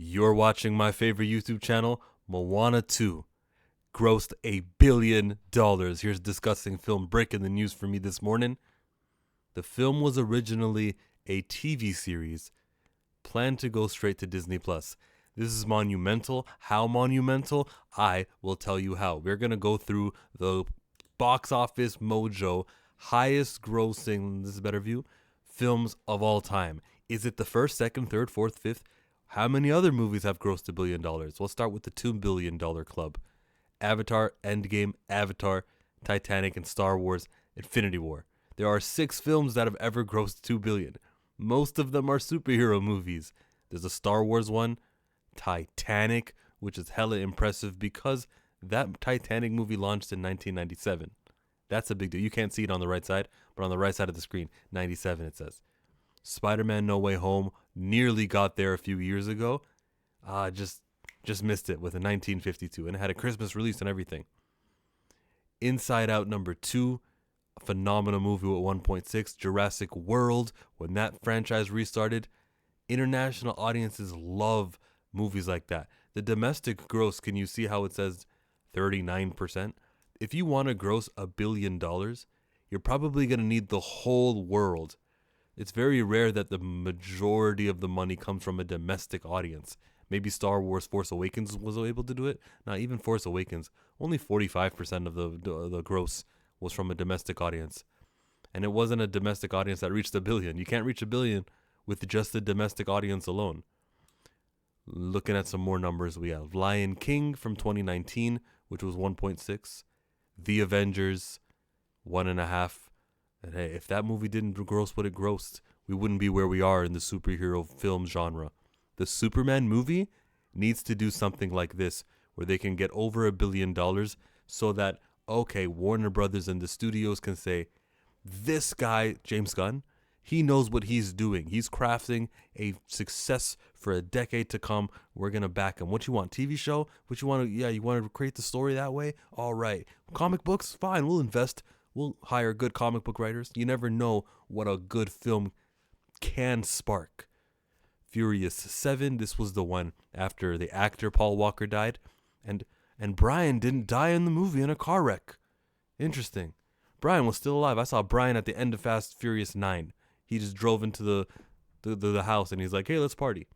You're watching my favorite YouTube channel, Moana 2. Grossed $1 billion. Here's a disgusting film breaking the news for me this morning. The film was originally a TV series planned to go straight to Disney+. This is monumental. How monumental? I will tell you how. We're going to go through the box office mojo, highest grossing, this is a better view, films of all time. Is it the first, second, third, fourth, fifth? How many other movies have grossed $1 billion? We'll start with the $2 billion club. Avatar, Endgame, Avatar, Titanic, and Star Wars, Infinity War. There are 6 films that have ever grossed $2 billion. Most of them are superhero movies. There's a Star Wars one, Titanic, which is hella impressive because that Titanic movie launched in 1997. That's a big deal. You can't see it on the right side, but on the right side of the screen, 97 it says. Spider-Man No Way Home nearly got there a few years ago. Just missed it with a 1952, and it had a Christmas release and everything. Inside Out number 2, a phenomenal movie with 1.6. Jurassic World, when that franchise restarted. International audiences love movies like that. The domestic gross, can you see how it says 39%? If you want to gross $1 billion, you're probably going to need the whole world. It's very rare that the majority of the money comes from a domestic audience. Maybe Star Wars Force Awakens was able to do it. Not even Force Awakens. Only 45% of the gross was from a domestic audience. And it wasn't a domestic audience that reached $1 billion. You can't reach $1 billion with just the domestic audience alone. Looking at some more numbers, we have Lion King from 2019, which was 1.6. The Avengers, 1.5. And hey, if that movie didn't gross what it grossed, we wouldn't be where we are in the superhero film genre. The Superman movie needs to do something like this, where they can get over $1 billion so that, okay, Warner Brothers and the studios can say, this guy, James Gunn, he knows what he's doing. He's crafting a success for a decade to come. We're going to back him. What you want, TV show? What you want to, you want to create the story that way? All right. Comic books? Fine, we'll invest. We'll hire good comic book writers. You never know what a good film can spark. Furious 7, this was the one after the actor Paul Walker died. And Brian didn't die in the movie in a car wreck. Interesting. Brian was still alive. I saw Brian at the end of Fast Furious 9. He just drove into the house and he's like, hey, let's party.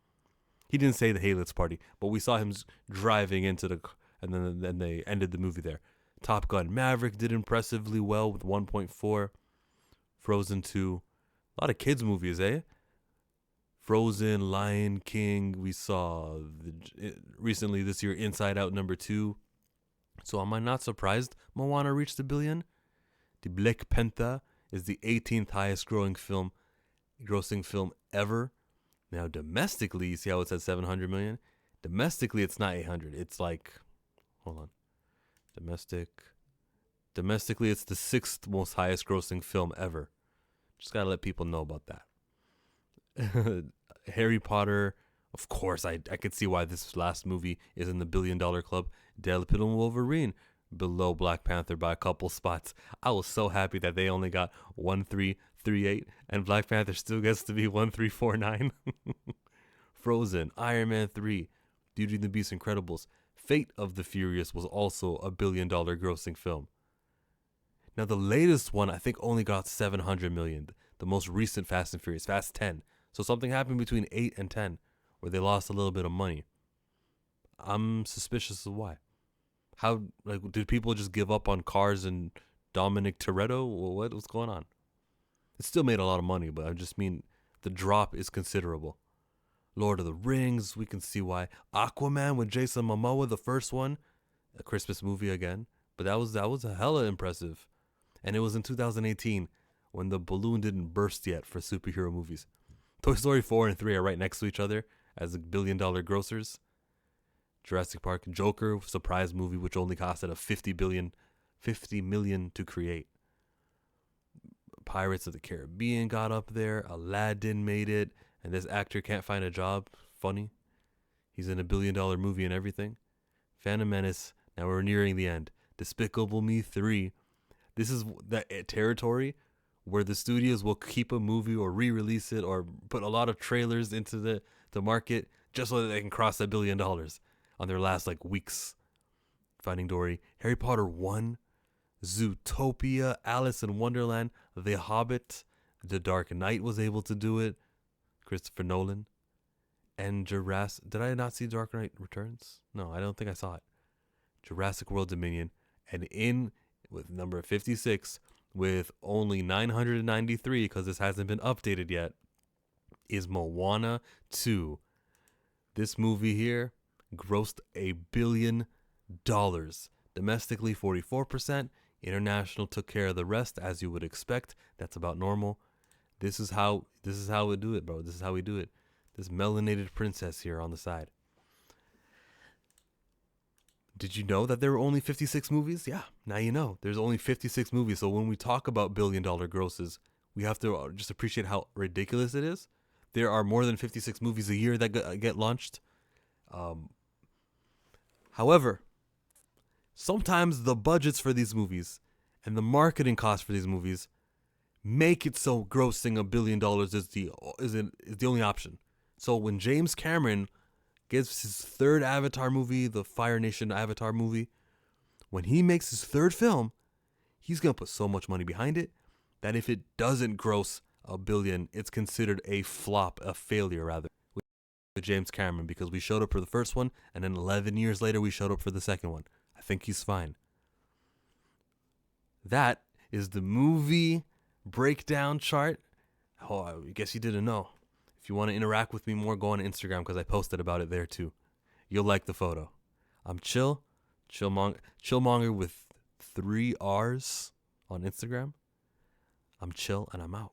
He didn't say the hey, let's party, but we saw him driving into the, and then they ended the movie there. Top Gun Maverick did impressively well with 1.4. Frozen 2. A lot of kids movies, eh? Frozen, Lion King. We saw recently this year Inside Out number 2. So am I not surprised Moana reached $1 billion? The Black Panther is the 18th highest grossing film ever. Now domestically, you see how it says 700 million? Domestically, it's not 800. It's like, hold on. Domestically, it's the 6th most highest grossing film ever. Just gotta let people know about that. Harry Potter, of course, I could see why this last movie is in the $1 billion club. Deadpool and Wolverine, below Black Panther by a couple spots. I was so happy that they only got 1338, and Black Panther still gets to be 1349. Frozen, Iron Man 3, Beauty and the Beast, Incredibles. Fate of the Furious was also a $1 billion grossing film. Now the latest one I think only got 700 million. The most recent Fast and Furious, Fast 10. So something happened between 8 and 10 where they lost a little bit of money. I'm suspicious of why. How, like, did people just give up on Cars and Dominic Toretto? What was going on? It still made a lot of money, but I just mean the drop is considerable. Lord of the Rings, we can see why. Aquaman with Jason Momoa, the first one, a Christmas movie again, but that was a hella impressive. And it was in 2018 when the balloon didn't burst yet for superhero movies. Toy Story 4 and 3 are right next to each other as $1 billion grossers. Jurassic Park, Joker, surprise movie which only costed a $50 million to create. Pirates of the Caribbean got up there. Aladdin made it. And this actor can't find a job. Funny. He's in $1 billion movie and everything. Phantom Menace. Now we're nearing the end. Despicable Me 3. This is that territory where the studios will keep a movie or re-release it or put a lot of trailers into the market just so that they can cross that $1 billion on their last like weeks. Finding Dory, Harry Potter 1, Zootopia, Alice in Wonderland, The Hobbit, The Dark Knight was able to do it, Christopher Nolan, and Jurassic. Did I not see Dark Knight Returns? No, I don't think I saw it. Jurassic World Dominion, and in with number 56, with only 993 because this hasn't been updated yet, is Moana 2. This movie here grossed $1 billion. Domestically 44%, international took care of the rest, as you would expect. That's about normal. This is how we do it, bro. This is how we do it. This melanated princess here on the side. Did you know that there were only 56 movies? Yeah, now you know. There's only 56 movies. So when we talk about $1 billion grosses, we have to just appreciate how ridiculous it is. There are more than 56 movies a year that get launched. However, sometimes the budgets for these movies and the marketing costs for these movies make it so grossing $1 billion is the only option. So when James Cameron gives his third Avatar movie, the Fire Nation Avatar movie, when he makes his third film, he's going to put so much money behind it that if it doesn't gross $1 billion, it's considered a flop, a failure rather, with James Cameron, because we showed up for the first one and then 11 years later we showed up for the second one. I think he's fine. That is the movie breakdown chart. Oh, I guess you didn't know. If you want to interact with me more, go on Instagram because I posted about it there too. You'll like the photo. I'm Chillmonger with 3 R's on Instagram. I'm chill and I'm out.